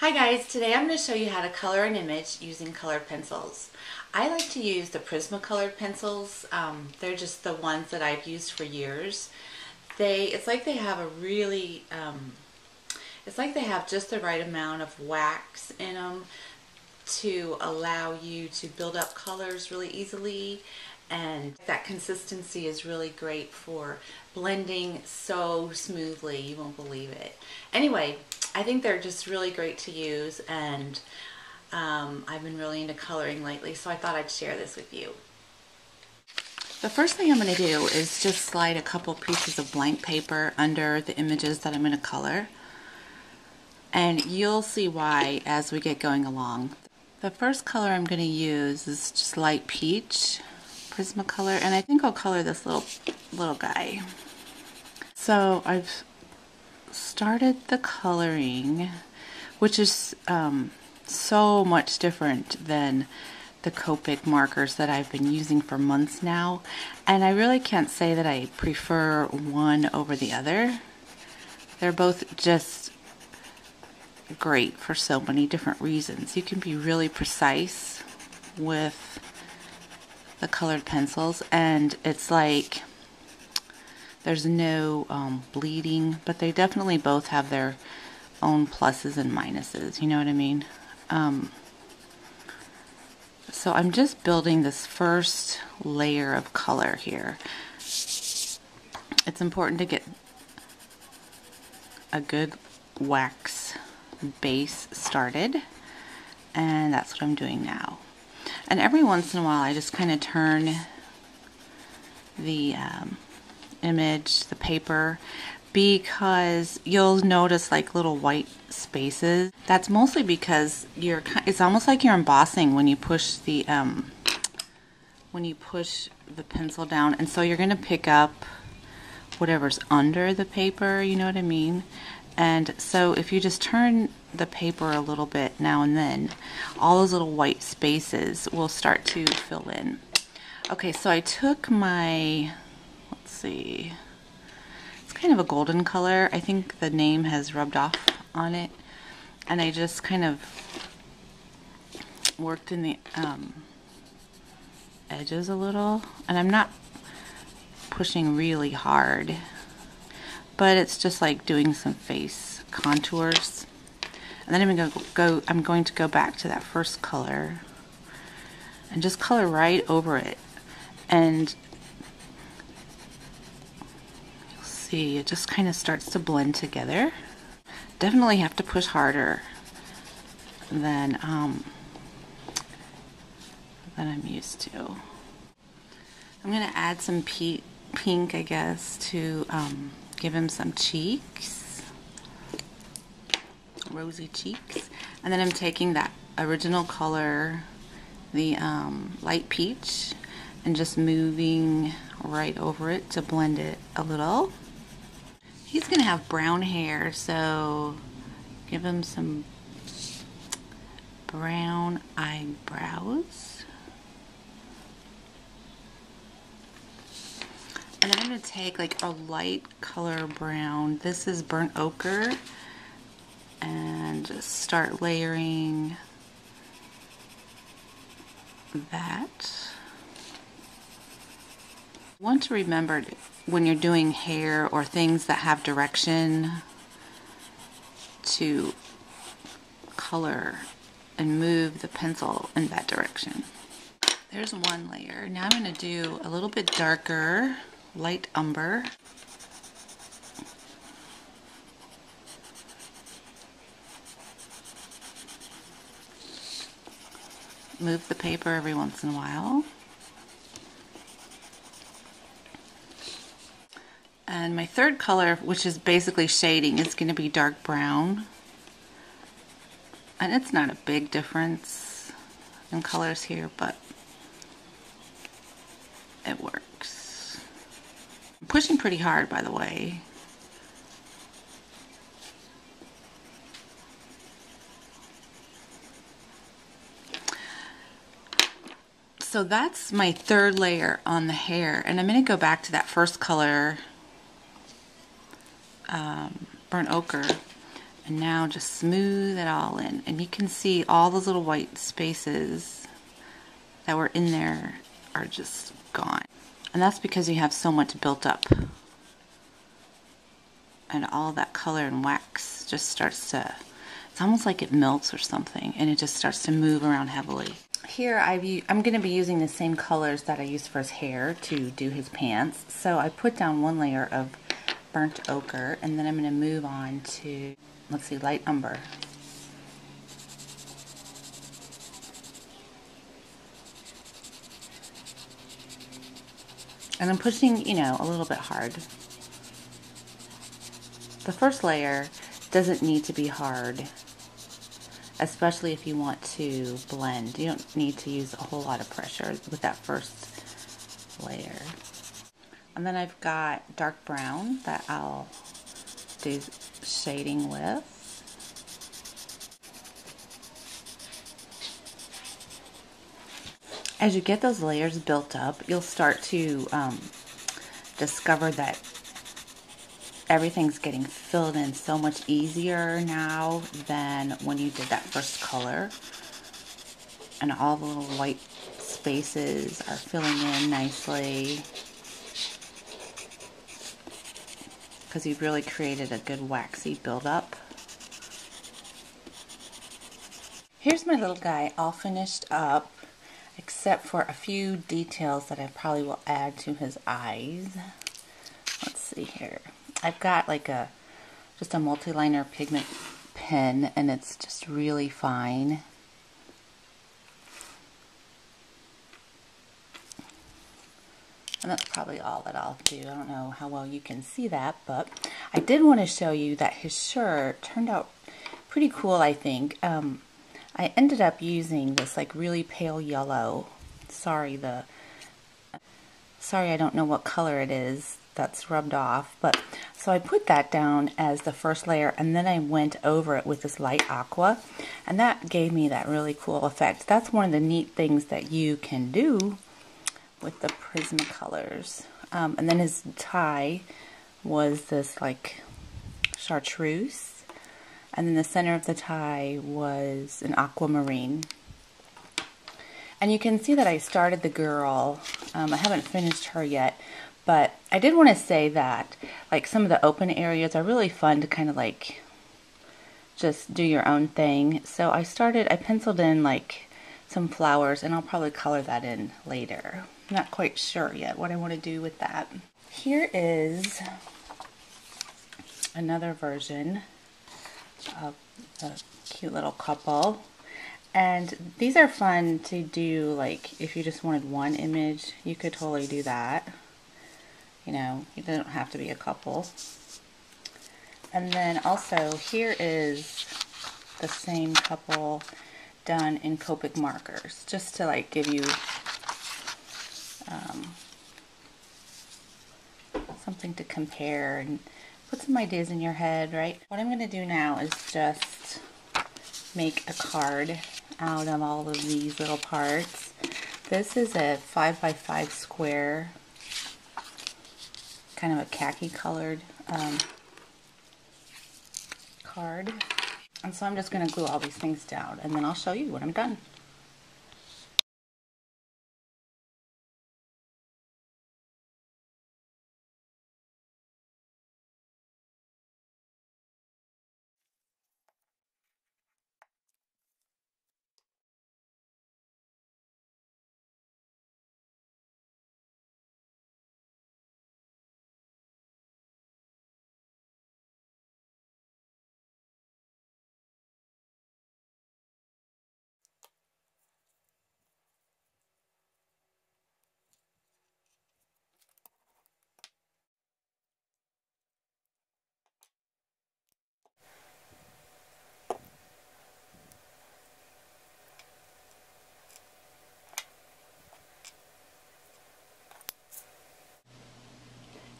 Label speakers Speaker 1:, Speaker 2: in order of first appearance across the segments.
Speaker 1: Hi guys, today I'm going to show you how to color an image using colored pencils. I like to use the Prismacolor pencils. They're just the ones that I've used for years. It's like they have it's like they have just the right amount of wax in them to allow you to build up colors really easily, and that consistency is really great for blending so smoothly you won't believe it. Anyway, I think they're just really great to use, and I've been really into coloring lately, so I thought I'd share this with you. The first thing I'm going to do is just slide a couple pieces of blank paper under the images that I'm going to color, and you'll see why as we get going along. The first color I'm going to use is just light peach, Prismacolor, and I think I'll color this little guy. So I've started the coloring, which is so much different than the Copic markers that I've been using for months now, and I really can't say that I prefer one over the other. They're both just great for so many different reasons. You can be really precise with the colored pencils, and it's like there's no bleeding, but they definitely both have their own pluses and minuses, you know what I mean? So I'm just building this first layer of color here. It's important to get a good wax base started, and that's what I'm doing now. And every once in a while I just kind of turn the image, the paper, because you'll notice like little white spaces. That's mostly because it's almost like you're embossing when you push the pencil down, and so you're going to pick up whatever's under the paper, you know what I mean? And so if you just turn the paper a little bit now and then, all those little white spaces will start to fill in. Okay, so I took my, let's see, it's kind of a golden color. I think the name has rubbed off on it, and I just kind of worked in the edges a little, and I'm not pushing really hard, but it's just like doing some face contours. And then I'm going to go back to that first color and just color right over it, and you'll see it just kind of starts to blend together. Definitely have to push harder than I'm used to. I'm going to add some pink, I guess, to give him some cheeks, rosy cheeks. And then I'm taking that original color, the light peach, and just moving right over it to blend it a little. He's gonna have brown hair, so give him some brown eyebrows. And then I'm going to take like a light color brown. This is burnt ochre, and just start layering that. You want to remember when you're doing hair or things that have direction to color and move the pencil in that direction. There's one layer. Now I'm going to do a little bit darker light umber. Move the paper every once in a while. And my third color, which is basically shading, is going to be dark brown. And it's not a big difference in colors here, but it works. I'm pushing pretty hard, by the way. So that's my third layer on the hair, and I'm going to go back to that first color, burnt ochre, And now just smooth it all in. And you can see all those little white spaces that were in there are just gone. And that's because you have so much built up. And all that color and wax just starts to, it's almost like it melts or something, and it just starts to move around heavily. Here I'm going to be using the same colors that I used for his hair to do his pants. So I put down one layer of burnt ochre, and then I'm going to move on to, let's see, light umber. And I'm pushing, you know, a little bit hard. The first layer doesn't need to be hard, especially if you want to blend. You don't need to use a whole lot of pressure with that first layer. And then I've got dark brown that I'll do shading with. As you get those layers built up, you'll start to discover that everything's getting filled in so much easier now than when you did that first color. And all the little white spaces are filling in nicely because you've really created a good waxy buildup. Here's my little guy all finished up, except for a few details that I probably will add to his eyes. Let's see here. I've got like just a multi-liner pigment pen, and it's just really fine. And that's probably all that I'll do. I don't know how well you can see that, but I did want to show you that his shirt turned out pretty cool, I think. I ended up using this like really pale yellow. Sorry, I don't know what color it is that's rubbed off, but so I put that down as the first layer, and then I went over it with this light aqua, and that gave me that really cool effect. That's one of the neat things that you can do with the Prismacolors. And then his tie was this like chartreuse, and then the center of the tie was an aquamarine. And you can see that I started the girl. I haven't finished her yet, but I did want to say that like some of the open areas are really fun to kind of like just do your own thing. So I penciled in like some flowers, and I'll probably color that in later. I'm not quite sure yet what I want to do with that. Here is another version of a cute little couple. And these are fun to do, like if you just wanted one image, you could totally do that. You know, it doesn't have to be a couple. And then also here is the same couple done in Copic markers, just to like give you something to compare and put some ideas in your head, right? What I'm going to do now is just make a card out of all of these little parts. This is a 5x5 square, kind of a khaki colored card. And so I'm just going to glue all these things down, and then I'll show you when I'm done.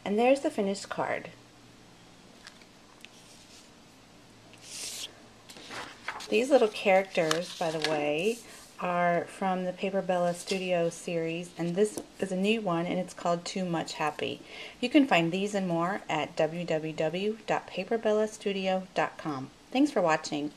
Speaker 1: And there's the finished card. These little characters, by the way, are from the Paper Bella Studio series, and this is a new one, and it's called Too Much Happy. You can find these and more at www.paperbellastudio.com. Thanks for watching.